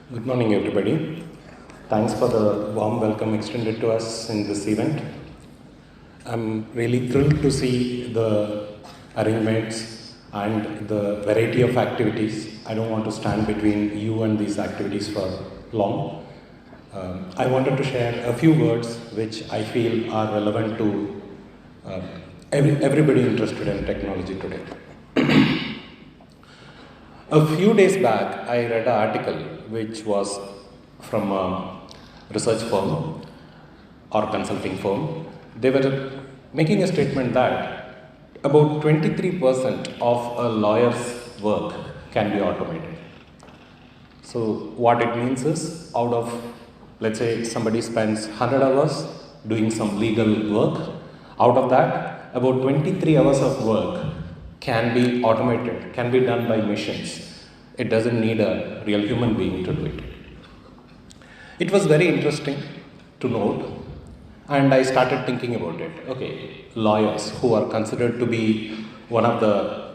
Good morning, everybody. Thanks for the warm welcome extended to us in this event. I'm really thrilled to see the arrangements and the variety of activities. I don't want to stand between you and these activities for long. I wanted to share a few words which I feel are relevant to everybody interested in technology today. A few days back, I read an article which was from a research firm or consulting firm. They were making a statement that about 23% of a lawyer's work can be automated. So what it means is, out of, let's say, somebody spends 100 hours doing some legal work, out of that, about 23 hours of work can be automated, can be done by machines. It doesn't need a real human being to do it. It was very interesting to note, and I started thinking about it. Okay, lawyers who are considered to be one of the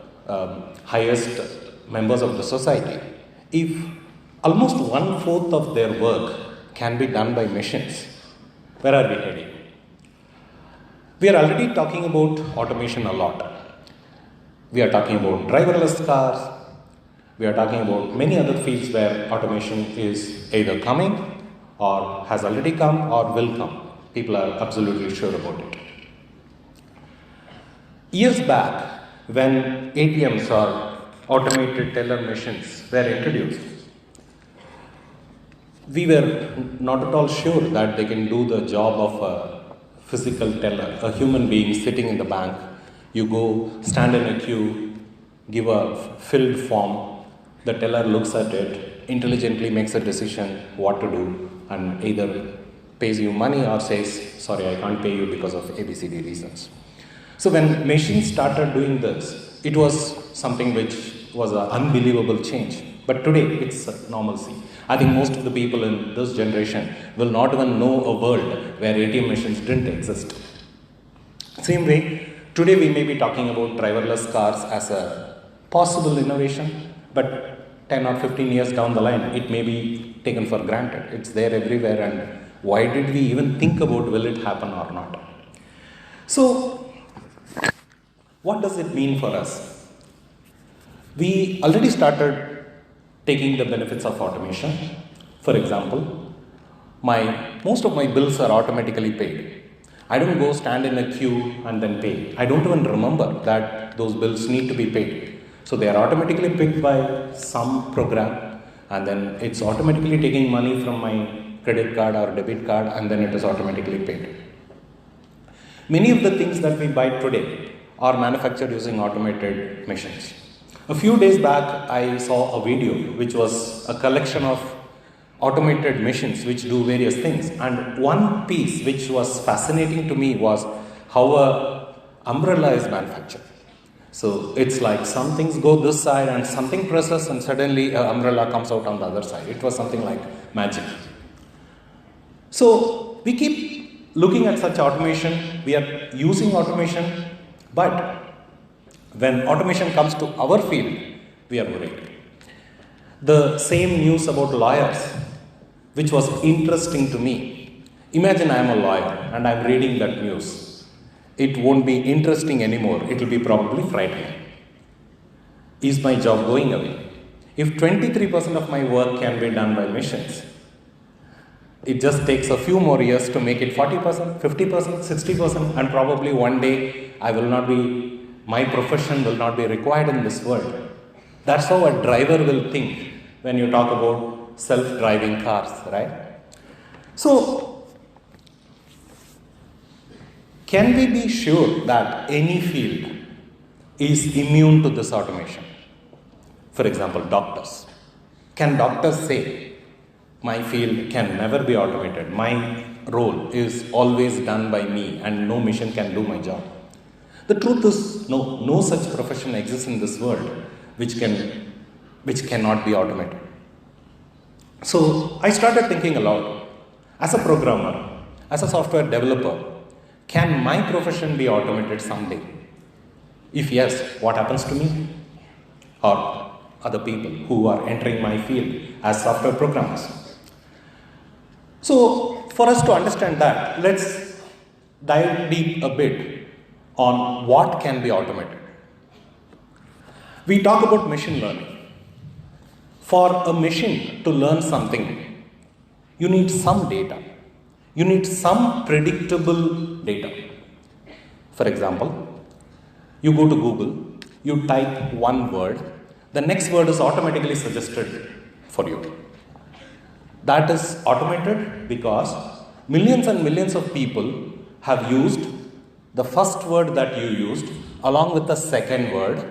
highest members of the society, if almost 1/4 of their work can be done by machines, where are we heading? We are already talking about automation a lot. We are talking about driverless cars. We are talking about many other fields where automation is either coming or has already come or will come. People are absolutely sure about it. Years back, when ATMs or automated teller machines were introduced, we were not at all sure that they can do the job of a physical teller, a human being sitting in the bank. You go, stand in a queue, give a filled form, the teller looks at it, intelligently makes a decision what to do, and either pays you money or says, sorry, I can't pay you because of ABCD reasons. So when machines started doing this, it was something which was an unbelievable change. But today, it's normalcy. I think most of the people in this generation will not even know a world where ATM machines didn't exist. Same way, today we may be talking about driverless cars as a possible innovation, but 10 or 15 years down the line, it may be taken for granted. It's there everywhere, and why did we even think about will it happen or not? So, what does it mean for us? We already started taking the benefits of automation. For example, most of my bills are automatically paid. I don't go stand in a queue and then pay. I don't even remember that those bills need to be paid. So they are automatically picked by some program, and then it's automatically taking money from my credit card or debit card, and then it is automatically paid. Many of the things that we buy today are manufactured using automated machines. A few days back, I saw a video which was a collection of automated machines which do various things. And one piece which was fascinating to me was how an umbrella is manufactured. So it's like some things go this side and something presses and suddenly an umbrella comes out on the other side. It was something like magic. So we keep looking at such automation. We are using automation, but when automation comes to our field, we are worried. The same news about lawyers, which was interesting to me. Imagine I am a lawyer and I am reading that news. It won't be interesting anymore. It will be probably frightening. Is my job going away? If 23% of my work can be done by machines, it just takes a few more years to make it 40%, 50%, 60%, and probably one day my profession will not be required in this world. That's how a driver will think when you talk about self-driving cars, right? So, can we be sure that any field is immune to this automation? For example, doctors. Can doctors say, my field can never be automated, my role is always done by me and no machine can do my job? The truth is, no such profession exists in this world which cannot be automated. So I started thinking aloud. As a programmer, as a software developer, can my profession be automated someday? If yes, what happens to me? Or other people who are entering my field as software programmers. So, for us to understand that, let's dive deep a bit on what can be automated. We talk about machine learning. For a machine to learn something, you need some data. You need some predictable data. For example, you go to Google, you type one word, the next word is automatically suggested for you. That is automated because millions and millions of people have used the first word that you used along with the second word,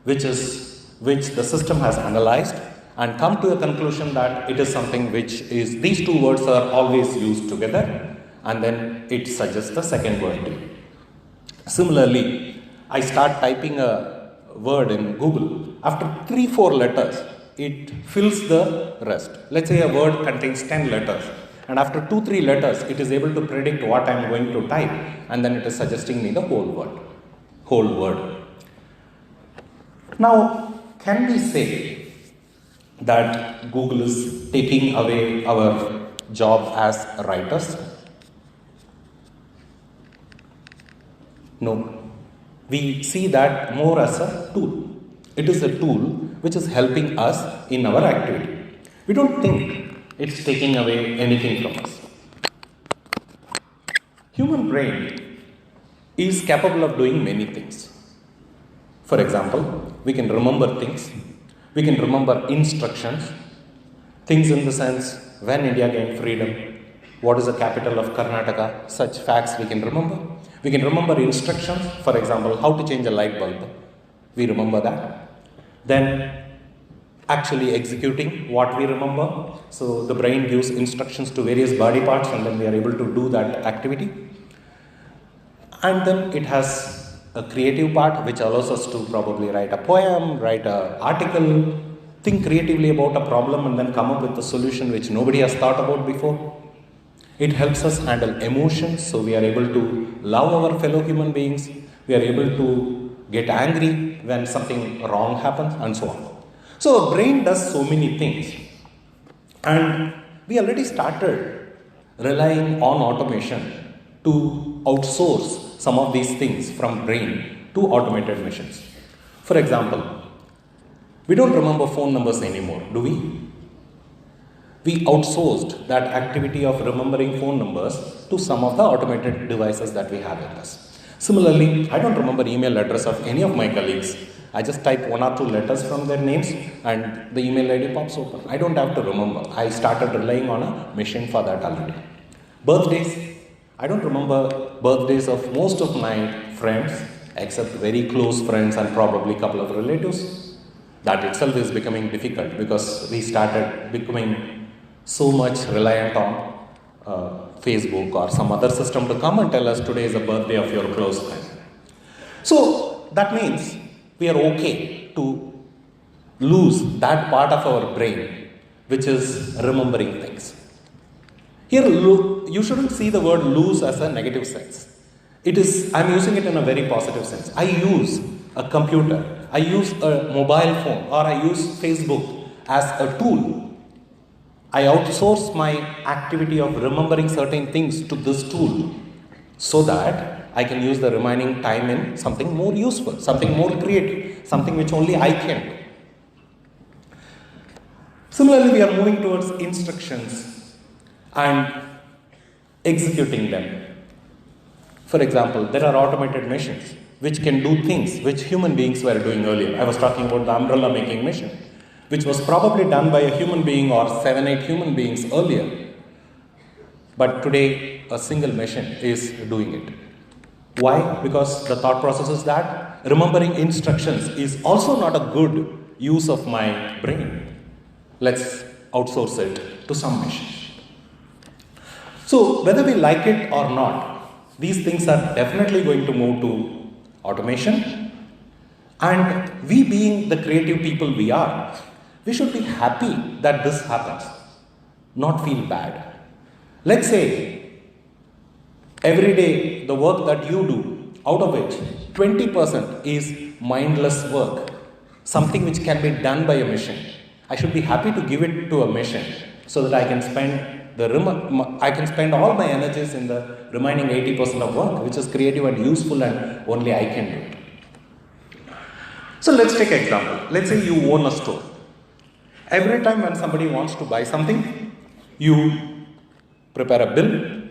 which the system has analyzed and come to a conclusion that it is something which is, these two words are always used together, and then it suggests the second word to you. Similarly, I start typing a word in Google. After 3-4 letters, it fills the rest. Let's say a word contains 10 letters, and after 2-3 letters, it is able to predict what I am going to type, and then it is suggesting me the whole word. Now, can we say that Google is taking away our job as writers? No. We see that more as a tool. It is a tool which is helping us in our activity. We don't think it's taking away anything from us. Human brain is capable of doing many things. For example, we can remember things. We can remember instructions. Things in the sense, when India gained freedom, what is the capital of Karnataka, such facts we can remember. We can remember instructions, for example, how to change a light bulb. We remember that. Then actually executing what we remember. So the brain gives instructions to various body parts and then we are able to do that activity. And then it has a creative part which allows us to probably write a poem, write an article, think creatively about a problem and then come up with a solution which nobody has thought about before. It helps us handle emotions, so we are able to love our fellow human beings, we are able to get angry when something wrong happens and so on. So our brain does so many things, and we already started relying on automation to outsource some of these things from brain to automated machines. For example, we don't remember phone numbers anymore, do we? We outsourced that activity of remembering phone numbers to some of the automated devices that we have with us. Similarly, I don't remember email address of any of my colleagues. I just type 1 or 2 letters from their names and the email ID pops open. I don't have to remember. I started relying on a machine for that already. Birthdays. I don't remember birthdays of most of my friends except very close friends and probably a couple of relatives. That itself is becoming difficult because we started becoming so much reliant on Facebook or some other system to come and tell us today is the birthday of your close friend. So that means we are okay to lose that part of our brain which is remembering things. Here, you shouldn't see the word lose as a negative sense. I'm using it in a very positive sense. I use a computer, I use a mobile phone, or I use Facebook as a tool. I outsource my activity of remembering certain things to this tool so that I can use the remaining time in something more useful, something more creative, something which only I can do. Similarly, we are moving towards instructions and executing them. For example, there are automated machines which can do things which human beings were doing earlier. I was talking about the umbrella making machine, which was probably done by a human being or 7-8 human beings earlier. But today, a single machine is doing it. Why? Because the thought process is that remembering instructions is also not a good use of my brain. Let's outsource it to some machine. So, whether we like it or not, these things are definitely going to move to automation. And we being the creative people we are, we should be happy that this happens, not feel bad. Let's say every day the work that you do, out of which 20% is mindless work, something which can be done by a machine, I should be happy to give it to a machine so that I can spend all my energies in the remaining 80% of work, which is creative and useful and only I can do it. So let's take an example. Let's say you own a store. Every time when somebody wants to buy something, you prepare a bill,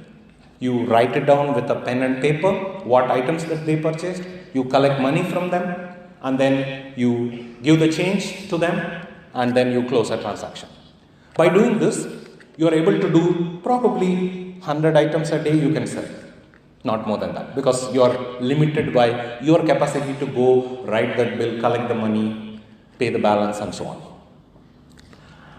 you write it down with a pen and paper, what items that they purchased, you collect money from them, and then you give the change to them, and then you close a transaction. By doing this, you are able to do probably 100 items a day you can sell. Not more than that, because you are limited by your capacity to go write that bill, collect the money, pay the balance, and so on.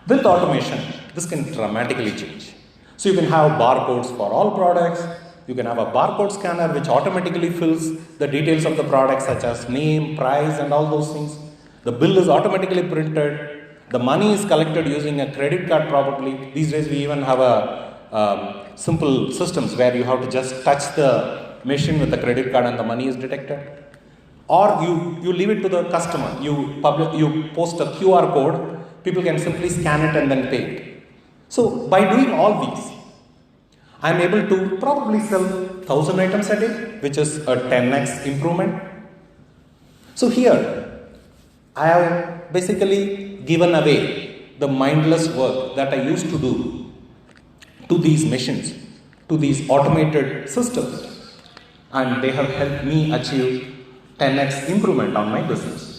With automation, this can dramatically change. So you can have barcodes for all products. You can have a barcode scanner which automatically fills the details of the product, such as name, price, and all those things. The bill is automatically printed. The money is collected using a credit card probably. These days we even have simple systems where you have to just touch the machine with the credit card and the money is detected. Or you leave it to the customer. You post a QR code. People can simply scan it and then pay it. So by doing all these, I am able to probably sell 1,000 items a day, which is a 10x improvement. So here, I have basically given away the mindless work that I used to do to these machines, to these automated systems, and they have helped me achieve 10x improvement on my business.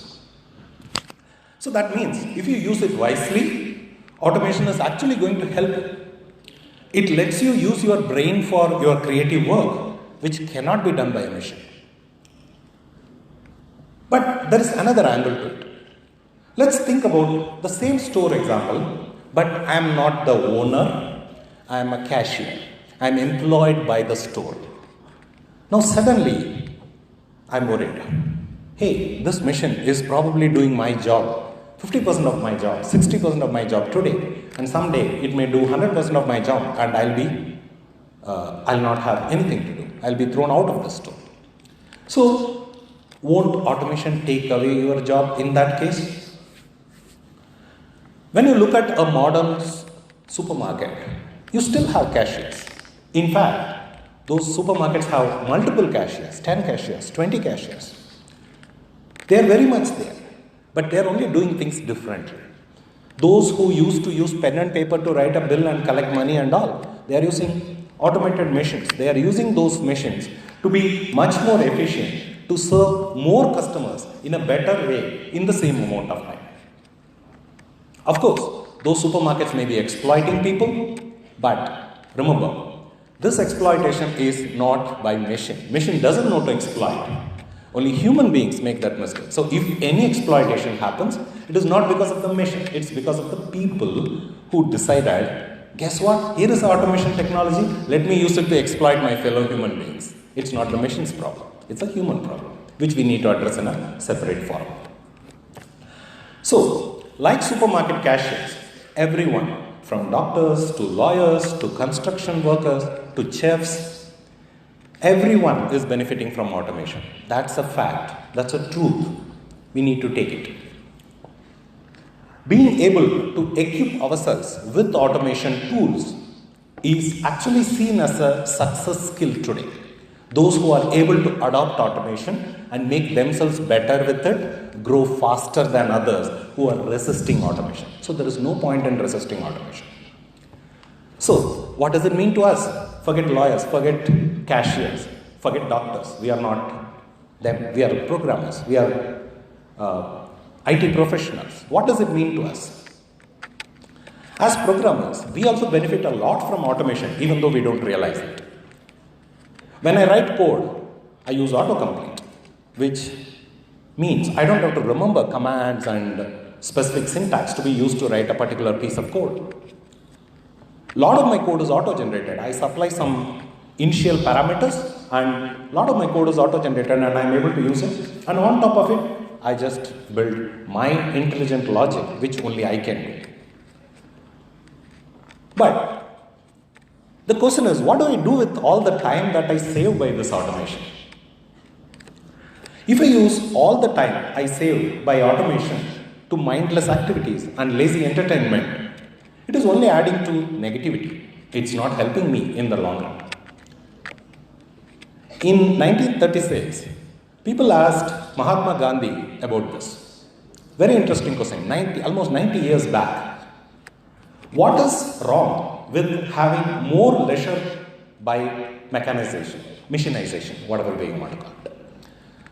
So that means if you use it wisely, automation is actually going to help. It lets you use your brain for your creative work, which cannot be done by a machine. But there is another angle to it. Let's think about the same store example, but I am not the owner, I am a cashier. I am employed by the store. Now suddenly, I am worried. Hey, this machine is probably doing my job. 50% of my job, 60% of my job today, and someday it may do 100% of my job, and I'll not have anything to do. I'll be thrown out of the store. So, won't automation take away your job in that case? When you look at a modern supermarket, you still have cashiers. In fact, those supermarkets have multiple cashiers, 10 cashiers, 20 cashiers. They are very much there. But they are only doing things differently. Those who used to use pen and paper to write a bill and collect money and all, they are using automated machines. They are using those machines to be much more efficient, to serve more customers in a better way in the same amount of time. Of course, those supermarkets may be exploiting people, but remember, this exploitation is not by machine. Machine doesn't know to exploit. Only human beings make that mistake. So if any exploitation happens, it is not because of the machine. It's because of the people who decided, guess what? Here is automation technology. Let me use it to exploit my fellow human beings. It's not the machine's problem. It's a human problem, which we need to address in a separate forum. So, like supermarket cashiers, everyone from doctors to lawyers to construction workers to chefs, everyone is benefiting from automation. That's a fact. That's a truth. We need to take it. Being able to equip ourselves with automation tools is actually seen as a success skill today. Those who are able to adopt automation and make themselves better with it grow faster than others who are resisting automation. So there is no point in resisting automation. So what does it mean to us? Forget lawyers, forget cashiers, forget doctors. We are not them. We are programmers. We are IT professionals. What does it mean to us? As programmers, we also benefit a lot from automation, even though we don't realize it. When I write code, I use autocomplete, which means I don't have to remember commands and specific syntax to be used to write a particular piece of code. A lot of my code is auto-generated. I supply some initial parameters and a lot of my code is auto-generated and I'm able to use it. And on top of it, I just build my intelligent logic, which only I can do. But the question is, what do I do with all the time that I save by this automation? If I use all the time I save by automation to mindless activities and lazy entertainment, it is only adding to negativity. It's not helping me in the long run. In 1936, people asked Mahatma Gandhi about this. Very interesting question, almost 90 years back. What is wrong with having more leisure by mechanization, machinization, whatever way you want to call it?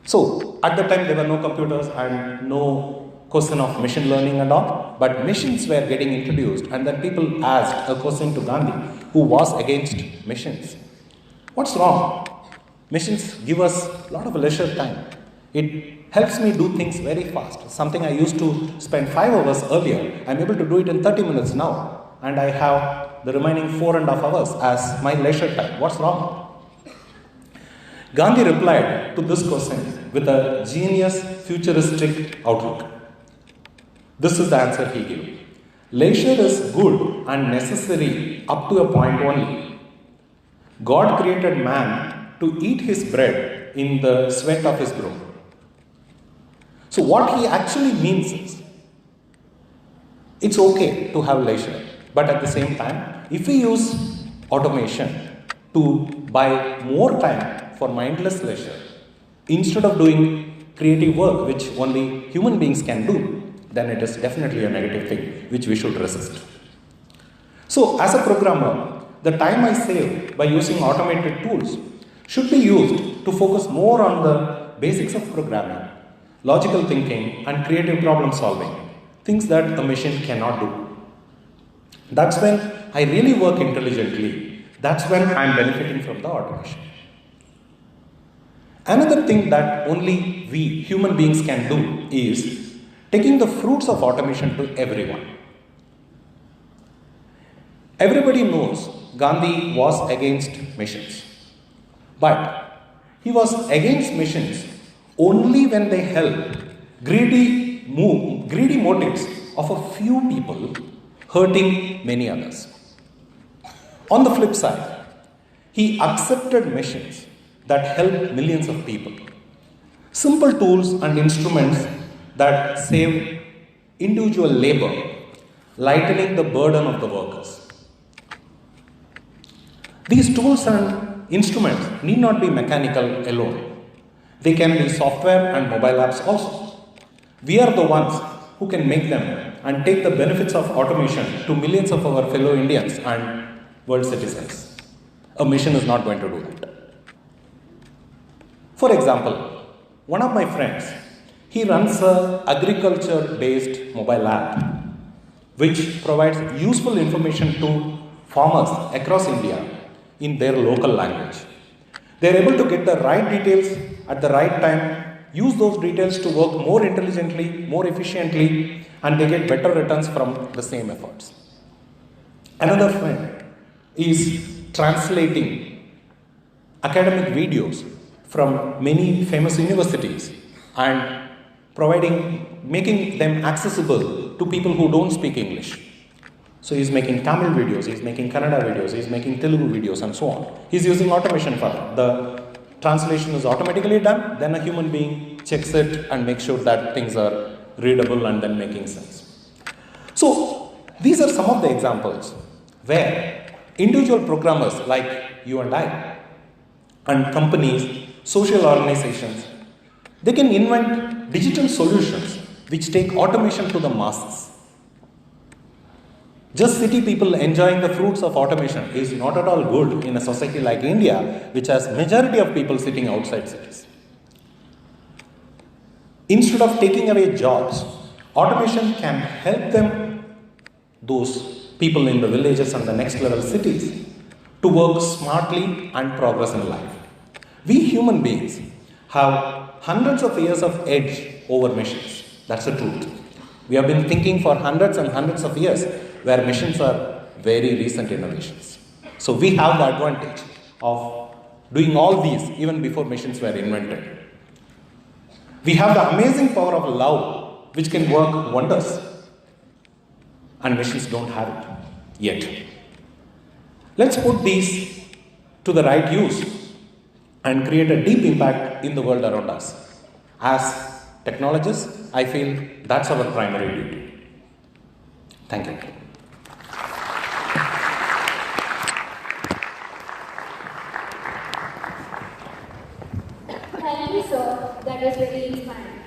So, at the time there were no computers and no question of machine learning and all, but machines were getting introduced, and then people asked a question to Gandhi, who was against machines. What's wrong? Machines give us a lot of leisure time. It helps me do things very fast. Something I used to spend 5 hours earlier, I'm able to do it in 30 minutes now, and I have the remaining 4.5 hours as my leisure time. What's wrong? Gandhi replied to this question with a genius, futuristic outlook. This is the answer he gave. Leisure is good and necessary up to a point only. God created man to eat his bread in the sweat of his brow. So what he actually means is, it's okay to have leisure, but at the same time, if we use automation to buy more time for mindless leisure, instead of doing creative work which only human beings can do, then it is definitely a negative thing which we should resist. So as a programmer, the time I save by using automated tools should be used to focus more on the basics of programming, logical thinking and creative problem solving, things that a machine cannot do. That's when I really work intelligently. That's when I'm benefiting from the automation. Another thing that only we human beings can do is taking the fruits of automation to everyone. Everybody knows Gandhi was against machines, but he was against machines only when they helped greedy motives of a few people hurting many others. On the flip side, he accepted machines that help millions of people. Simple tools and instruments that save individual labor, lightening the burden of the workers. These tools and instruments need not be mechanical alone. They can be software and mobile apps also. We are the ones who can make them and take the benefits of automation to millions of our fellow Indians and world citizens. A machine is not going to do that. For example, one of my friends, he runs an agriculture-based mobile app which provides useful information to farmers across India in their local language. They are able to get the right details at the right time, use those details to work more intelligently, more efficiently, and they get better returns from the same efforts. Another friend is translating academic videos from many famous universities and making them accessible to people who don't speak English. So he's making Tamil videos, he's making Kannada videos, he's making Telugu videos and so on. He's using automation for that. The translation is automatically done, then a human being checks it and makes sure that things are readable and then making sense. So these are some of the examples where individual programmers like you and I and companies, social organizations, they can invent digital solutions which take automation to the masses. Just city people enjoying the fruits of automation is not at all good in a society like India, which has majority of people sitting outside cities. Instead of taking away jobs, automation can help them, those people in the villages and the next level cities, to work smartly and progress in life. We human beings have hundreds of years of edge over machines. That's the truth. We have been thinking for hundreds and hundreds of years, where machines are very recent innovations. So we have the advantage of doing all these even before machines were invented. We have the amazing power of love which can work wonders, and machines don't have it yet. Let's put these to the right use and create a deep impact in the world around us. As technologists, I feel that's our primary duty. Thank you. Thank you, sir. That was very inspiring.